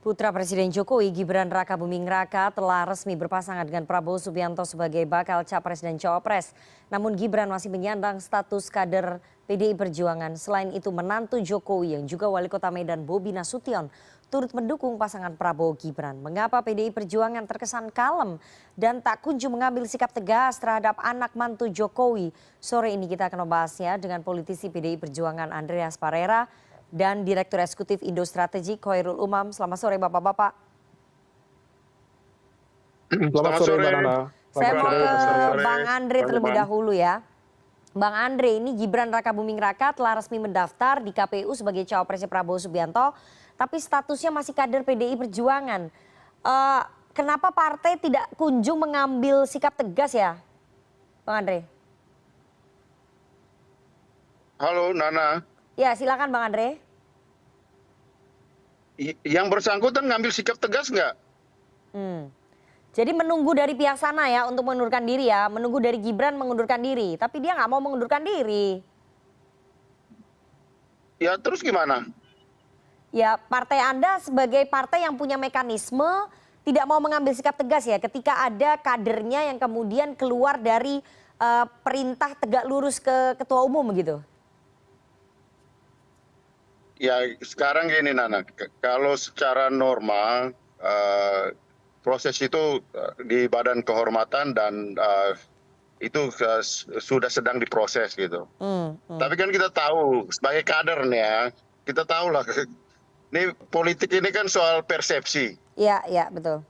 Putra Presiden Jokowi, Gibran Rakabuming Raka, telah resmi berpasangan dengan Prabowo Subianto sebagai bakal capres dan cawapres. Namun Gibran masih menyandang status kader PDI Perjuangan. Selain itu menantu Jokowi yang juga wali kota Medan Bobi Nasution turut mendukung pasangan Prabowo Gibran. Mengapa PDI Perjuangan terkesan kalem dan tak kunjung mengambil sikap tegas terhadap anak mantu Jokowi? Sore ini kita akan membahasnya dengan politisi PDI Perjuangan Andreas Parera dan Direktur Eksekutif Indo Strategik Khairul Umam. Selamat sore Bapak-Bapak. Selamat sore Mbak Nana. Saya mau ke Bang Andre terlebih dahulu ya. Bang Andre, ini Gibran Rakabuming Raka telah resmi mendaftar di KPU sebagai cawapresnya Prabowo Subianto, tapi statusnya masih kader PDI Perjuangan. Kenapa partai tidak kunjung mengambil sikap tegas ya, Bang Andre? Halo Nana. Ya silakan Bang Andre. Yang bersangkutan ngambil sikap tegas nggak? Jadi menunggu dari pihak sana ya untuk mengundurkan diri ya. Menunggu dari Gibran mengundurkan diri. Tapi dia nggak mau mengundurkan diri. Ya terus gimana? Ya partai Anda sebagai partai yang punya mekanisme tidak mau mengambil sikap tegas ya. Ketika ada kadernya yang kemudian keluar dari perintah tegak lurus ke ketua umum begitu. Ya sekarang gini Nana, kalau secara normal proses itu di Badan Kehormatan dan itu sudah sedang diproses gitu. Tapi kan kita tahu sebagai kader nih ya, kita tahu lah, ini politik ini kan soal persepsi. Iya, iya betul.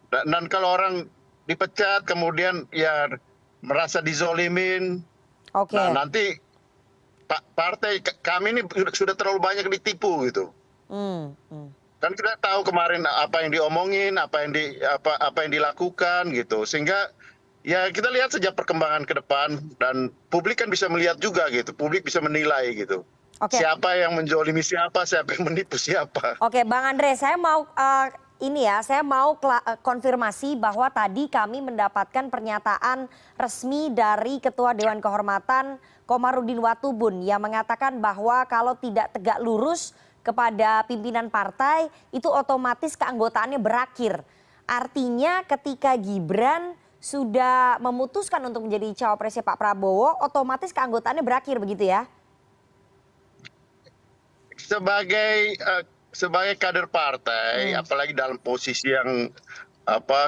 Dan kalau orang dipecat kemudian ya merasa dizolimin, nah nanti partai kami ini sudah terlalu banyak ditipu gitu. Kan kita tahu kemarin apa yang diomongin, apa yang dilakukan gitu, sehingga ya kita lihat saja perkembangan ke depan dan publik kan bisa melihat juga gitu, publik bisa menilai gitu. Siapa yang menzolimi siapa yang menipu siapa. Oke, Bang Andre, saya mau saya mau konfirmasi bahwa tadi kami mendapatkan pernyataan resmi dari Ketua Dewan Kehormatan Komarudin Watubun yang mengatakan bahwa kalau tidak tegak lurus kepada pimpinan partai itu otomatis keanggotaannya berakhir. Artinya ketika Gibran sudah memutuskan untuk menjadi cawapresnya Pak Prabowo, otomatis keanggotaannya berakhir begitu ya? Sebagai kader partai, apalagi dalam posisi yang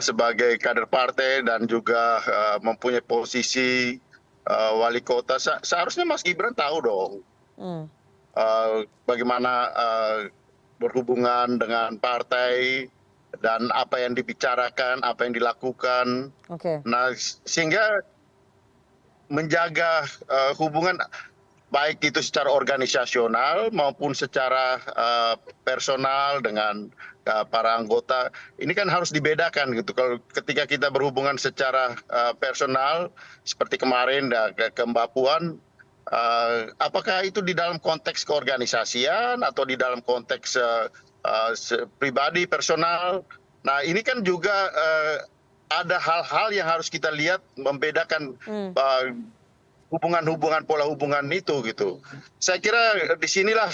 sebagai kader partai dan juga mempunyai posisi wali kota, seharusnya Mas Gibran tahu dong bagaimana berhubungan dengan partai dan apa yang dibicarakan, apa yang dilakukan. Nah, sehingga menjaga hubungan baik itu secara organisasional maupun secara personal dengan para anggota, ini kan harus dibedakan gitu. Kalau ketika kita berhubungan secara personal seperti kemarin ke Mbak Puan, apakah itu di dalam konteks keorganisasian atau di dalam konteks pribadi personal? Nah ini kan juga ada hal-hal yang harus kita lihat, membedakan hubungan-hubungan, pola hubungan itu gitu. Saya kira disinilah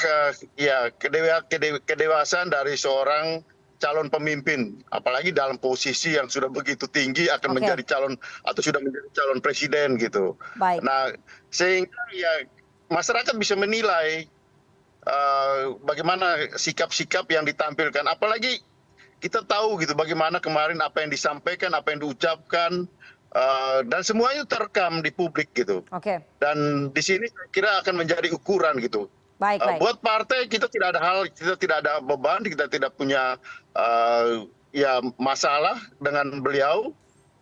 kedewasaan dari seorang calon pemimpin, apalagi dalam posisi yang sudah begitu tinggi akan menjadi calon atau sudah menjadi calon presiden gitu. Nah sehingga ya masyarakat bisa menilai bagaimana sikap-sikap yang ditampilkan, apalagi kita tahu gitu bagaimana kemarin apa yang disampaikan, apa yang diucapkan. Dan semuanya terekam di publik gitu. Dan di sini saya kira akan menjadi ukuran gitu. Buat partai kita tidak ada beban, kita tidak punya masalah dengan beliau,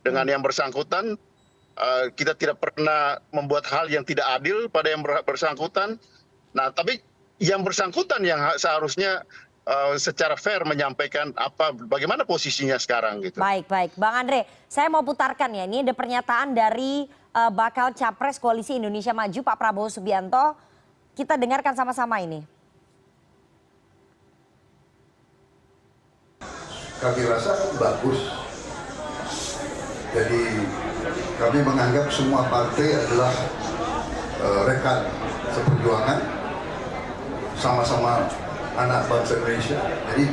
dengan yang bersangkutan. Kita tidak pernah membuat hal yang tidak adil pada yang bersangkutan. Nah, tapi yang bersangkutan yang seharusnya secara fair menyampaikan bagaimana posisinya sekarang gitu. Baik, Bang Andre, saya mau putarkan ya, ini ada pernyataan dari bakal capres Koalisi Indonesia Maju Pak Prabowo Subianto. Kita dengarkan sama-sama ini. Kami rasa bagus. Jadi kami menganggap semua partai adalah rekan seperjuangan, sama-sama anak bangsa Indonesia, jadi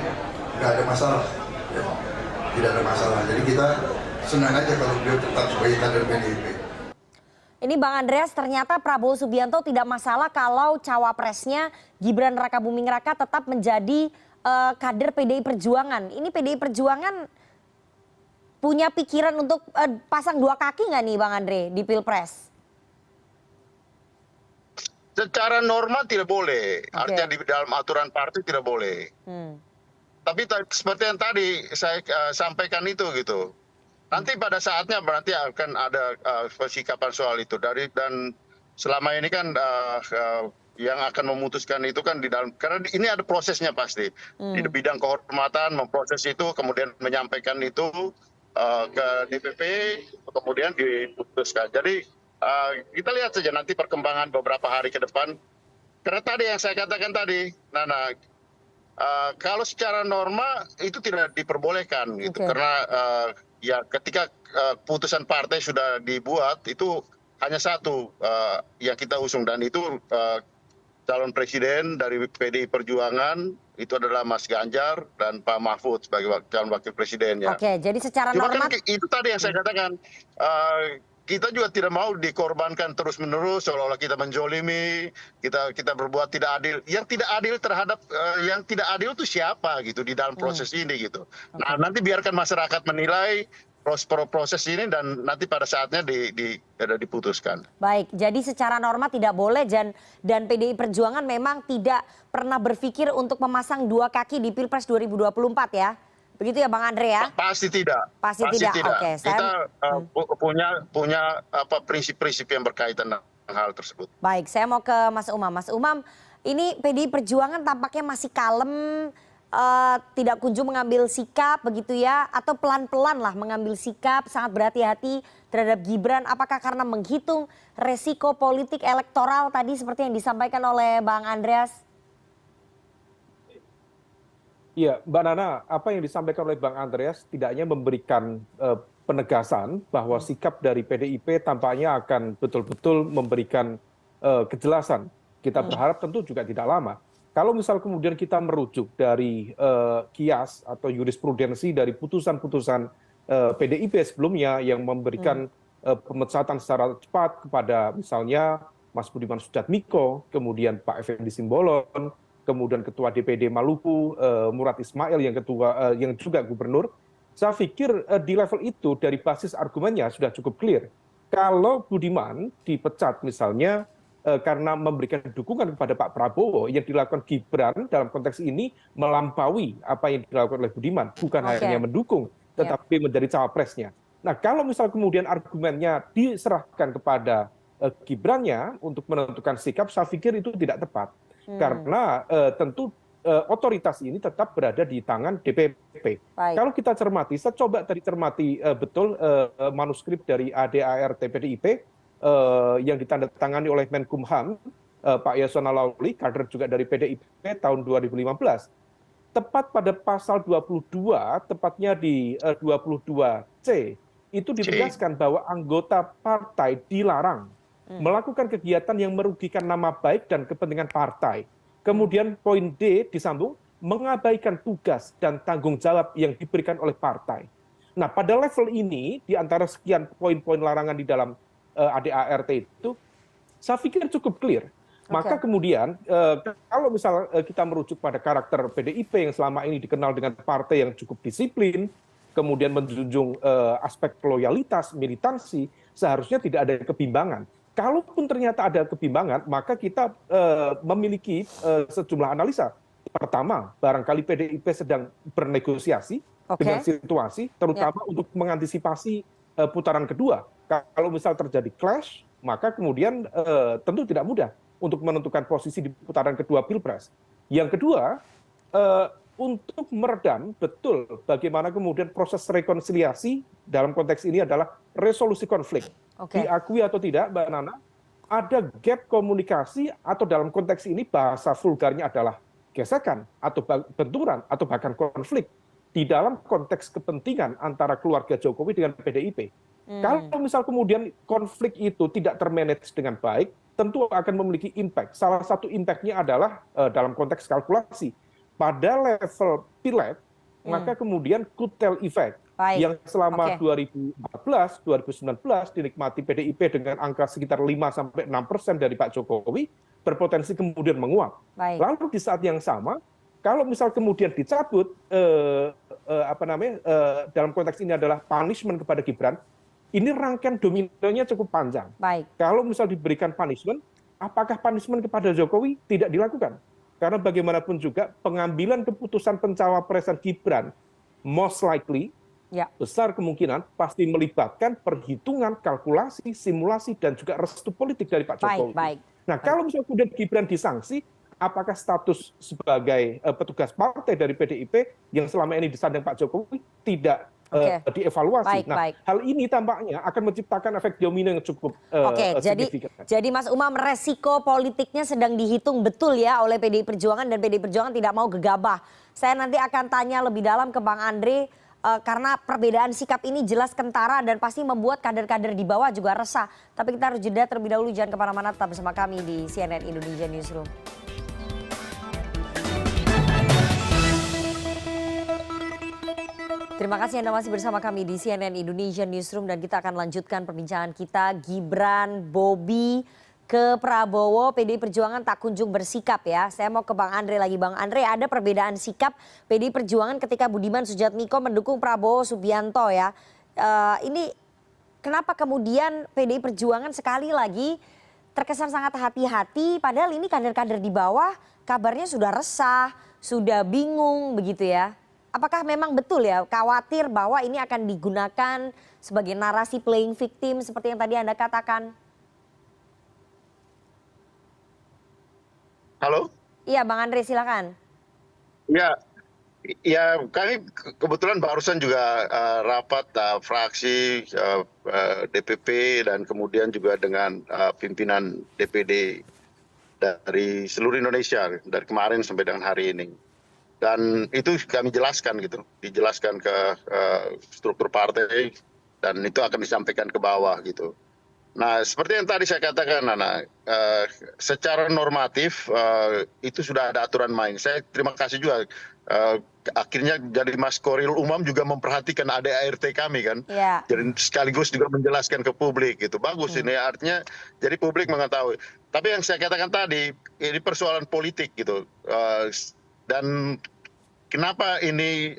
nggak ada masalah, ya. Tidak ada masalah. Jadi kita senang aja kalau beliau tetap sebagai kader PDIP. Ini Bang Andreas, ternyata Prabowo Subianto tidak masalah kalau cawapresnya Gibran Rakabuming Raka tetap menjadi kader PDI Perjuangan. Ini PDI Perjuangan punya pikiran untuk pasang dua kaki nggak nih Bang Andre di Pilpres? Secara norma tidak boleh, Oke. artinya di dalam aturan partai tidak boleh. Tapi seperti yang tadi saya sampaikan itu gitu. Nanti pada saatnya berarti akan ada persikapan soal itu dan selama ini kan yang akan memutuskan itu kan di dalam, karena ini ada prosesnya pasti di bidang kehormatan, memproses itu kemudian menyampaikan itu ke DPP kemudian diputuskan. Jadi kita lihat saja nanti perkembangan beberapa hari ke depan, karena tadi yang saya katakan tadi Nana, kalau secara norma itu tidak diperbolehkan gitu. Oke. Karena ya ketika putusan partai sudah dibuat itu hanya satu yang kita usung, dan itu calon presiden dari PDI Perjuangan itu adalah Mas Ganjar dan Pak Mahfud sebagai calon wakil presidennya. Oke, jadi secara Cuma norma kan itu tadi yang saya katakan, kita juga tidak mau dikorbankan terus-menerus seolah-olah kita menjolimi, kita berbuat tidak adil. Yang tidak adil terhadap yang tidak adil itu siapa gitu di dalam proses ini gitu. Nah, nanti biarkan masyarakat menilai proses ini dan nanti pada saatnya diputuskan. baik, jadi secara norma tidak boleh dan PDI Perjuangan memang tidak pernah berpikir untuk memasang dua kaki di Pilpres 2024 ya. Begitu ya Bang Andre ya? Pasti tidak. Pasti tidak. Oke, Kita punya prinsip-prinsip yang berkaitan dengan hal tersebut. Baik, saya mau ke Mas Umam. Mas Umam, ini PDI Perjuangan tampaknya masih kalem, tidak kunjung mengambil sikap begitu ya, atau pelan-pelan lah mengambil sikap, sangat berhati-hati terhadap Gibran. Apakah karena menghitung resiko politik elektoral tadi seperti yang disampaikan oleh Bang Andreas? Iya, Mbak Nana, apa yang disampaikan oleh Bang Andreas tidak hanya memberikan penegasan bahwa sikap dari PDIP tampaknya akan betul-betul memberikan kejelasan. Kita berharap tentu juga tidak lama. Kalau misal kemudian kita merujuk dari kias atau jurisprudensi dari putusan-putusan PDIP sebelumnya yang memberikan pemecatan secara cepat kepada misalnya Mas Budiman Sujatmiko, kemudian Pak Effendi Simbolon, kemudian Ketua DPD Maluku Murad Ismail yang juga gubernur, saya pikir di level itu dari basis argumennya sudah cukup clear. Kalau Budiman dipecat misalnya karena memberikan dukungan kepada Pak Prabowo, yang dilakukan Gibran dalam konteks ini melampaui apa yang dilakukan oleh Budiman, bukan hanya mendukung, tetapi menjadi cawapresnya. Nah, kalau misal kemudian argumennya diserahkan kepada Gibrannya untuk menentukan sikap, saya pikir itu tidak tepat. Karena tentu otoritas ini tetap berada di tangan DPP. Kalau kita cermati, saya coba tadi cermati betul manuskrip dari ADART PDIP yang ditandatangani oleh Menkumham, Pak Yasona Lauli, kader juga dari PDIP tahun 2015. Tepat pada pasal 22, tepatnya di 22C, itu ditegaskan bahwa anggota partai dilarang melakukan kegiatan yang merugikan nama baik dan kepentingan partai. Kemudian poin D disambung, mengabaikan tugas dan tanggung jawab yang diberikan oleh partai. Nah, pada level ini, di antara sekian poin-poin larangan di dalam ADART itu, saya pikir cukup clear. Maka kemudian, kalau misal kita merujuk pada karakter PDIP yang selama ini dikenal dengan partai yang cukup disiplin, kemudian menjunjung aspek loyalitas, militansi, seharusnya tidak ada kebimbangan. Kalaupun ternyata ada kebimbangan, maka kita memiliki sejumlah analisa. Pertama, barangkali PDIP sedang bernegosiasi dengan situasi, terutama untuk mengantisipasi putaran kedua. Kalau misal terjadi clash, maka kemudian tentu tidak mudah untuk menentukan posisi di putaran kedua Pilpres. Yang kedua, untuk meredam betul bagaimana kemudian proses rekonsiliasi dalam konteks ini adalah resolusi konflik. Diakui atau tidak, Mbak Nana, ada gap komunikasi atau dalam konteks ini bahasa vulgarnya adalah gesekan atau benturan atau bahkan konflik di dalam konteks kepentingan antara keluarga Jokowi dengan PDIP. Kalau misal kemudian konflik itu tidak termanage dengan baik, tentu akan memiliki impact. Salah satu impact-nya adalah dalam konteks kalkulasi. pada level pileg, maka kemudian kutel effect Baik. yang selama Oke. 2014, 2019 dinikmati PDIP dengan angka sekitar 5-6% dari Pak Jokowi, berpotensi kemudian menguap. Baik. Lalu di saat yang sama, kalau misal kemudian dicabut, dalam konteks ini adalah punishment kepada Gibran, ini rangkaian dominonya cukup panjang. Baik. Kalau misal diberikan punishment, apakah punishment kepada Jokowi tidak dilakukan? Karena bagaimanapun juga pengambilan keputusan pencawapresan Gibran most likely Ya. besar kemungkinan pasti melibatkan perhitungan, kalkulasi, simulasi, dan juga restu politik dari Pak Jokowi. Baik. Nah, kalau misalnya kemudian Gibran disanksi, apakah status sebagai petugas partai dari PDIP yang selama ini disandang Pak Jokowi tidak dievaluasi? Nah, hal ini tampaknya akan menciptakan efek domino yang cukup signifikan. Jadi Mas Umam, resiko politiknya sedang dihitung betul ya oleh PDI Perjuangan, dan PDI Perjuangan tidak mau gegabah. Saya nanti akan tanya lebih dalam ke Bang Andre, karena perbedaan sikap ini jelas kentara dan pasti membuat kader-kader di bawah juga resah. Tapi kita harus jeda terlebih dahulu, jangan kemana-mana, tetap bersama kami di CNN Indonesia Newsroom. Terima kasih Anda masih bersama kami di CNN Indonesia Newsroom, dan kita akan lanjutkan perbincangan kita. Gibran, Bobi, ke Prabowo, PDI Perjuangan tak kunjung bersikap ya. Saya mau ke Bang Andre lagi. Bang Andre, ada perbedaan sikap PDI Perjuangan ketika Budiman Sujatmiko mendukung Prabowo Subianto ya. Ini kenapa kemudian PDI Perjuangan sekali lagi terkesan sangat hati-hati, padahal ini kader-kader di bawah kabarnya sudah resah, sudah bingung begitu ya. Apakah memang betul ya khawatir bahwa ini akan digunakan sebagai narasi playing victim seperti yang tadi Anda katakan? Halo? Iya, Bang Andre silakan. Ya kami kebetulan barusan juga rapat fraksi DPP dan kemudian juga dengan pimpinan DPD dari seluruh Indonesia dari kemarin sampai dengan hari ini. Dan itu kami jelaskan gitu, dijelaskan ke struktur partai dan itu akan disampaikan ke bawah gitu. Nah, seperti yang tadi saya katakan, Nana, secara normatif itu sudah ada aturan main. Saya terima kasih juga akhirnya jadi Mas Koril Umam juga memperhatikan ADART kami kan, jadi sekaligus juga menjelaskan ke publik gitu. Bagus ini artinya jadi publik mengetahui. Tapi yang saya katakan tadi ini persoalan politik gitu. Dan kenapa ini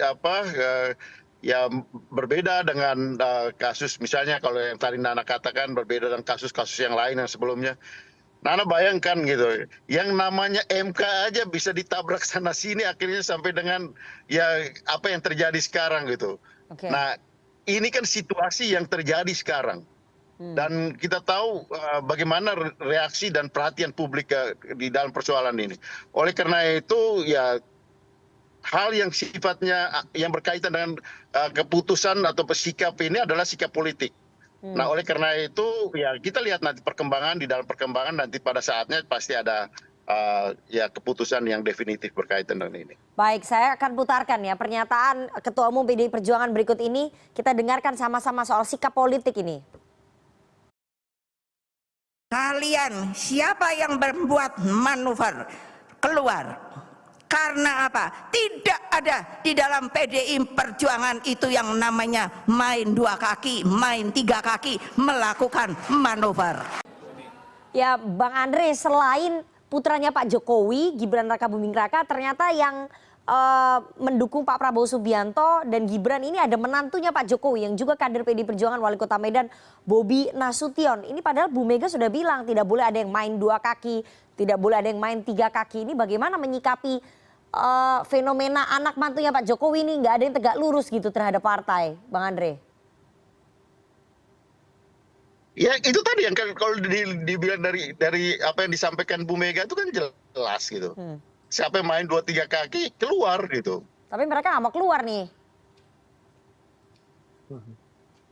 ya berbeda dengan kasus misalnya kalau yang tadi Nana katakan berbeda dengan kasus-kasus yang lain yang sebelumnya. Nana bayangkan gitu, yang namanya MK aja bisa ditabrak sana sini akhirnya sampai dengan ya apa yang terjadi sekarang gitu. Nah ini kan situasi yang terjadi sekarang. Dan kita tahu bagaimana reaksi dan perhatian publik di dalam persoalan ini. Oleh karena itu ya hal yang sifatnya yang berkaitan dengan keputusan atau sikap ini adalah sikap politik. Nah oleh karena itu ya kita lihat nanti perkembangan, di dalam perkembangan nanti pada saatnya pasti ada ya keputusan yang definitif berkaitan dengan ini. Baik, saya akan putarkan ya pernyataan Ketua Umum PDI Perjuangan berikut ini. Kita dengarkan sama-sama soal sikap politik ini. Kalian siapa yang membuat manuver keluar? Karena apa? Tidak ada di dalam PDI Perjuangan itu yang namanya main dua kaki, main tiga kaki, melakukan manuver. Ya Bang Andre, selain putranya Pak Jokowi, Gibran Rakabuming Raka, ternyata yang mendukung Pak Prabowo Subianto dan Gibran ini ada menantunya Pak Jokowi yang juga kader PDI Perjuangan Wali Kota Medan, Bobi Nasution. Ini padahal Bu Mega sudah bilang tidak boleh ada yang main dua kaki, tidak boleh ada yang main tiga kaki. Ini bagaimana menyikapi fenomena anak mantunya Pak Jokowi ini nggak ada yang tegak lurus gitu terhadap partai, Bang Andre? Ya itu tadi yang kalau dibilang dari apa yang disampaikan Bu Mega itu kan jelas gitu. Siapa yang main 2-3 kaki keluar gitu. Tapi mereka nggak mau keluar nih.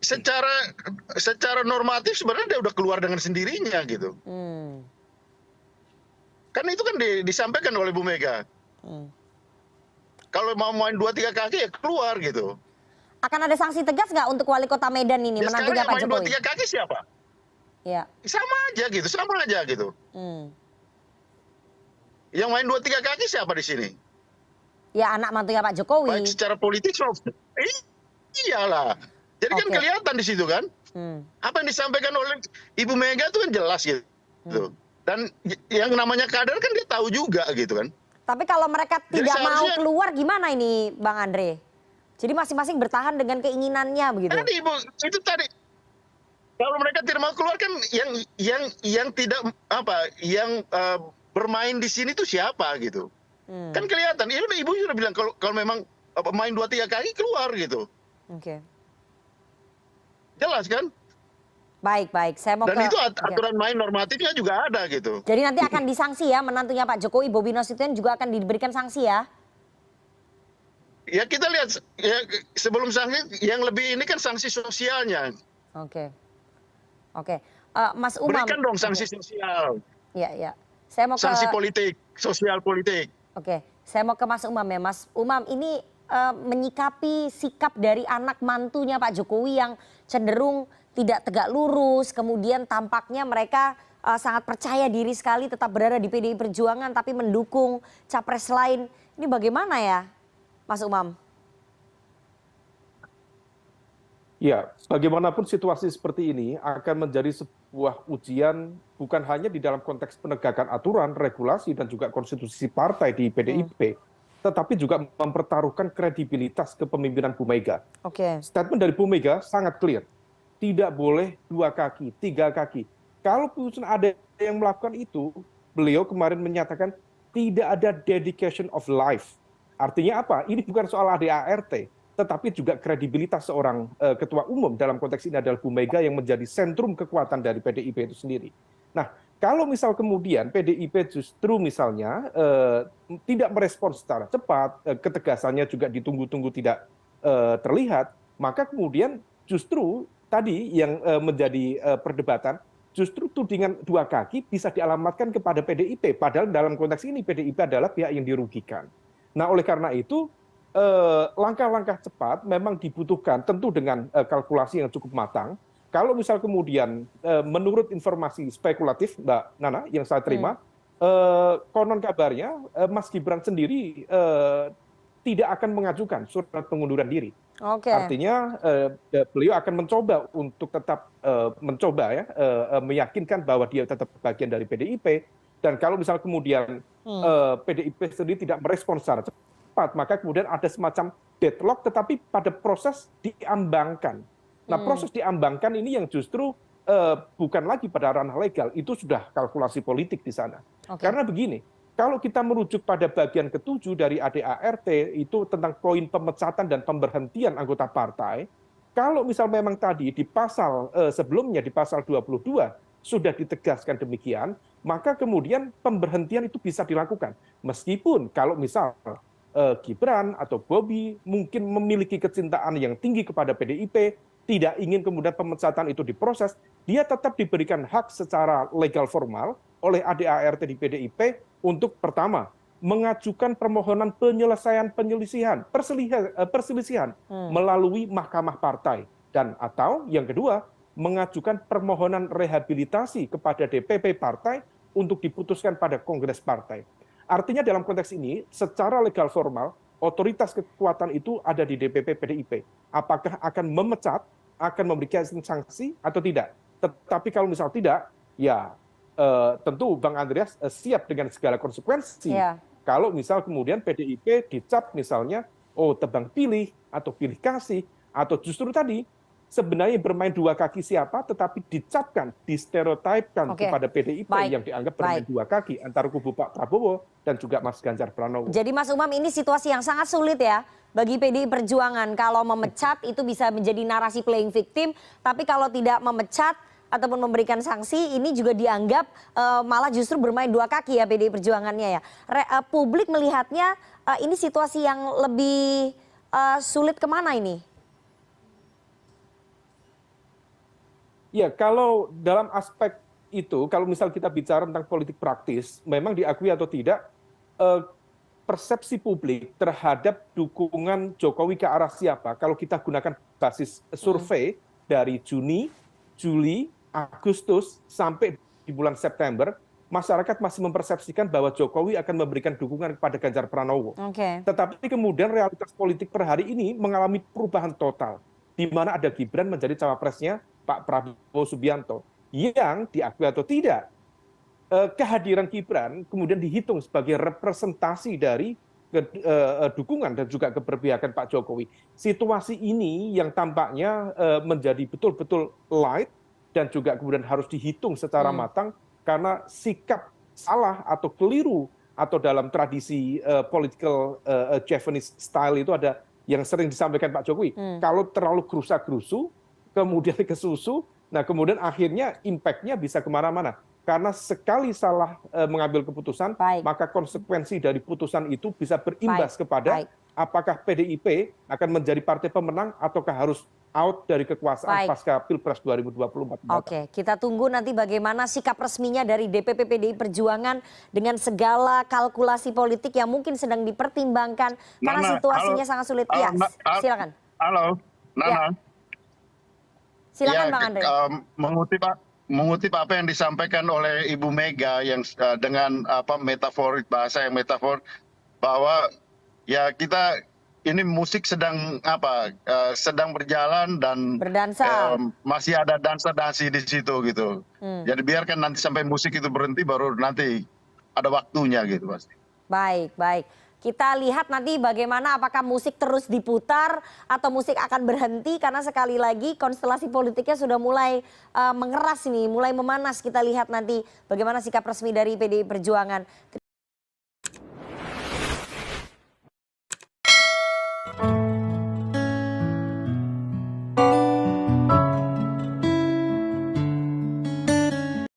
Secara normatif sebenarnya dia udah keluar dengan sendirinya gitu. Kan itu kan disampaikan oleh Bu Mega. Kalau mau main 2-3 kaki ya keluar gitu. Akan ada sanksi tegas nggak untuk Wali Kota Medan ini Ya menantunya Pak Jokowi? Main 2-3 kaki siapa? Ya. Sama aja gitu. Yang main 2-3 kaki siapa di sini? Ya anak mantunya Pak Jokowi. Baik secara politik, iyalah. Jadi kan Oke. kelihatan di situ kan. Apa yang disampaikan oleh Ibu Mega itu kan jelas gitu. Dan yang namanya kader kan dia tahu juga gitu kan. Tapi kalau mereka Jadi tidak mau seharusnya- keluar gimana ini Bang Andre? Jadi masing-masing bertahan dengan keinginannya begitu. Tadi Ibu, itu tadi. Kalau mereka tidak mau keluar kan yang tidak yang bermain di sini tuh siapa gitu. Kan kelihatan. Ibu sudah bilang kalau memang main 2-3 kali keluar gitu. Oke. Jelas kan? Baik. Saya mau Dan ke itu Oke. aturan main normatifnya juga ada gitu. Jadi nanti akan disanksi ya menantunya Pak Jokowi Bobi Nasution juga akan diberikan sanksi ya. Ya kita lihat ya, sebelum sanksi yang lebih ini kan sanksi sosialnya. Oke. Mas Umam. Berikan dong sanksi sosial, Ya. Saya mau ke sanksi politik, sosial politik. Oke, saya mau ke Mas Umam ya. Mas Umam, ini menyikapi sikap dari anak mantunya Pak Jokowi yang cenderung tidak tegak lurus, kemudian tampaknya mereka sangat percaya diri sekali tetap berada di PDI Perjuangan tapi mendukung capres lain. Ini bagaimana ya, Mas Umam? Ya, bagaimanapun situasi seperti ini akan menjadi sebuah ujian bukan hanya di dalam konteks penegakan aturan, regulasi, dan juga konstitusi partai di PDIP, tetapi juga mempertaruhkan kredibilitas kepemimpinan Bu Mega. Oke. Statement dari Bu Mega sangat clear. Tidak boleh 2 kaki, 3 kaki. Kalau putusan ada yang melakukan itu, beliau kemarin menyatakan tidak ada dedication of life. Artinya apa? Ini bukan soal ADART, tetapi juga kredibilitas seorang ketua umum dalam konteks ini adalah Bu Mega yang menjadi sentrum kekuatan dari PDIP itu sendiri. Nah, kalau misal kemudian PDIP justru misalnya tidak merespon secara cepat, ketegasannya juga ditunggu-tunggu tidak terlihat, maka kemudian justru tadi yang menjadi perdebatan, justru tudingan 2 kaki bisa dialamatkan kepada PDIP, padahal dalam konteks ini PDIP adalah pihak yang dirugikan. Nah, oleh karena itu langkah-langkah cepat memang dibutuhkan tentu dengan kalkulasi yang cukup matang. Kalau misal kemudian menurut informasi spekulatif Mbak Nana yang saya terima, konon kabarnya Mas Gibran sendiri tidak akan mengajukan surat pengunduran diri. Oke. Artinya beliau akan mencoba untuk tetap meyakinkan bahwa dia tetap bagian dari PDIP. Dan kalau misal kemudian PDIP sendiri tidak merespon secara cepat, maka kemudian ada semacam deadlock tetapi pada proses diambangkan. Nah, proses diambangkan ini yang justru bukan lagi pada ranah legal, itu sudah kalkulasi politik di sana. Karena begini, kalau kita merujuk pada bagian ke-7 dari ADART itu tentang poin pemecatan dan pemberhentian anggota partai, kalau misal memang tadi di pasal sebelumnya di pasal 22 sudah ditegaskan demikian, maka kemudian pemberhentian itu bisa dilakukan. Meskipun kalau misal Gibran atau Bobi mungkin memiliki kecintaan yang tinggi kepada PDIP, tidak ingin kemudian pemecatan itu diproses, dia tetap diberikan hak secara legal formal oleh ADART di PDIP untuk pertama, mengajukan permohonan perselisihan melalui Mahkamah Partai. Dan atau yang kedua, mengajukan permohonan rehabilitasi kepada DPP Partai untuk diputuskan pada Kongres Partai. Artinya dalam konteks ini, secara legal formal, otoritas kekuatan itu ada di DPP PDIP. Apakah akan memecat, akan memberikan sanksi atau tidak? Tetapi kalau misal tidak, ya tentu Bang Andreas siap dengan segala konsekuensi. Yeah. Kalau misal kemudian PDIP dicap misalnya, tebang pilih atau pilih kasih, atau justru tadi, sebenarnya bermain 2 kaki siapa, tetapi dicapkan, distereotipkan kepada PDIP yang dianggap bermain 2 kaki antara kubu Pak Prabowo dan juga Mas Ganjar Pranowo. Jadi Mas Umam, ini situasi yang sangat sulit ya bagi PDI Perjuangan. Kalau memecat itu bisa menjadi narasi playing victim, tapi kalau tidak memecat ataupun memberikan sanksi, ini juga dianggap malah justru bermain 2 kaki ya PDI Perjuangannya ya. Publik melihatnya ini situasi yang lebih sulit kemana ini? Ya, kalau dalam aspek itu, kalau misal kita bicara tentang politik praktis, memang diakui atau tidak, persepsi publik terhadap dukungan Jokowi ke arah siapa, kalau kita gunakan basis survei dari Juni, Juli, Agustus, sampai di bulan September, masyarakat masih mempersepsikan bahwa Jokowi akan memberikan dukungan kepada Ganjar Pranowo. Tetapi kemudian realitas politik per hari ini mengalami perubahan total, di mana ada Gibran menjadi cawapresnya Pak Prabowo Subianto, yang diakui atau tidak, kehadiran Gibran kemudian dihitung sebagai representasi dari dukungan dan juga keberpihakan Pak Jokowi. Situasi ini yang tampaknya menjadi betul-betul light dan juga kemudian harus dihitung secara matang, karena sikap salah atau keliru atau dalam tradisi political Japanese style itu ada yang sering disampaikan Pak Jokowi. Kalau terlalu gerusa-gerusu, kemudian kesusu, nah kemudian akhirnya impact-nya bisa kemana-mana. Karena sekali salah mengambil keputusan, maka konsekuensi dari putusan itu bisa berimbas kepada apakah PDIP akan menjadi partai pemenang ataukah harus out dari kekuasaan pasca Pilpres 2024. Oke, kita tunggu nanti bagaimana sikap resminya dari DPP PDI Perjuangan dengan segala kalkulasi politik yang mungkin sedang dipertimbangkan karena situasinya sangat sulit. Iya, silakan. Halo, Nana. Silakan Bang Andre. Mengutip apa yang disampaikan oleh Ibu Mega yang dengan bahasa yang metafor, bahwa ya kita ini musik sedang sedang berjalan dan berdansa, masih ada dansa-dansi di situ gitu. Jadi biarkan nanti sampai musik itu berhenti, baru nanti ada waktunya gitu pasti. Baik. Kita lihat nanti bagaimana, apakah musik terus diputar atau musik akan berhenti, karena sekali lagi konstelasi politiknya sudah mulai mengeras ini, mulai memanas. Kita lihat nanti bagaimana sikap resmi dari PDI Perjuangan.